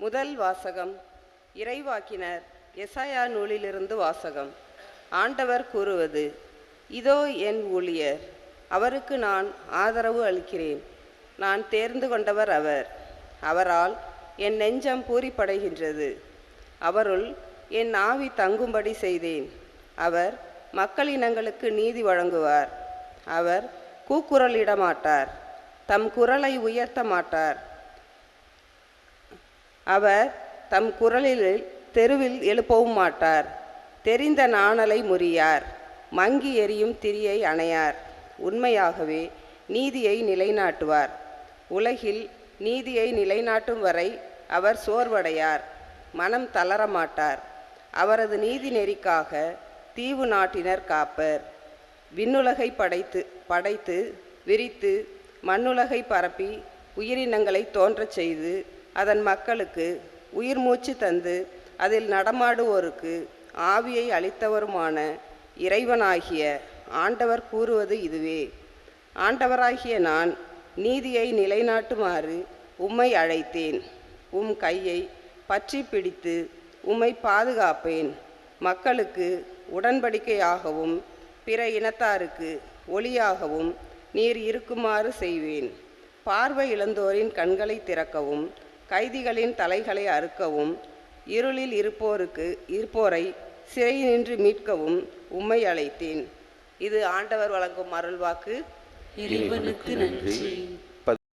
முதல் வாசகம் இறைவாக்கினர் எசாயா நூலிலிருந்து வாசகம். ஆண்டவர் கூறுவது, இதோ என் ஊழியர், அவருக்கு நான் ஆதரவு அளிக்கிறேன். நான் தேர்ந்து கொண்டவர் அவர், அவரால் என் நெஞ்சம் பூரிப்படைகின்றது. அவருள் என் ஆவி தங்கும்படி செய்தேன். அவர் மக்களினங்களுக்கு நீதி வழங்குவார். அவர் கூக்குரலிடமாட்டார், தம் குரலை உயர்த்த மாட்டார். அவர் தம் குரலில் தெருவில் எழுப்பவும் மாட்டார். தெரிந்த நாணலை முறியார், மங்கி எரியும் திரியை அணையார். உண்மையாகவே நீதியை நிலைநாட்டுவார். உலகில் நீதியை நிலைநாட்டும் வரை அவர் சோர்வடையார், மனம் தளரமாட்டார். அவரது நீதி நெறிக்காக தீவு நாட்டினர் காப்பர். விண்ணுலகை படைத்து விரித்து மண்ணுலகை பரப்பி உயிரினங்களை தோன்றச் செய்து அதன் மக்களுக்கு உயிர் மூச்சு தந்து அதில் நடமாடுவோருக்கு ஆவியை அளித்தவருமான இறைவனாகிய ஆண்டவர் கூறுவது இதுவே. ஆண்டவராகிய நான் நீதியை நிலைநாட்டுமாறு உம்மை அழைத்தேன். உம் கையை பற்றி பிடித்து உம்மை பாதுகாப்பேன். மக்களுக்கு உடன்படிக்கையாகவும் பிற இனத்தாருக்கு ஒளியாகவும் நீர் இருக்குமாறு செய்வேன். பார்வை இழந்தோரின் கண்களை திறக்கவும், கைதிகளின் தலைகளை அறுக்கவும், இருளில் இருப்போரை சிறை நின்று மீட்கவும் உம்மை அழைத்தேன். இது ஆண்டவர் வழங்கும் அருள்வாக்கு. இறைவனுக்கு நன்றி.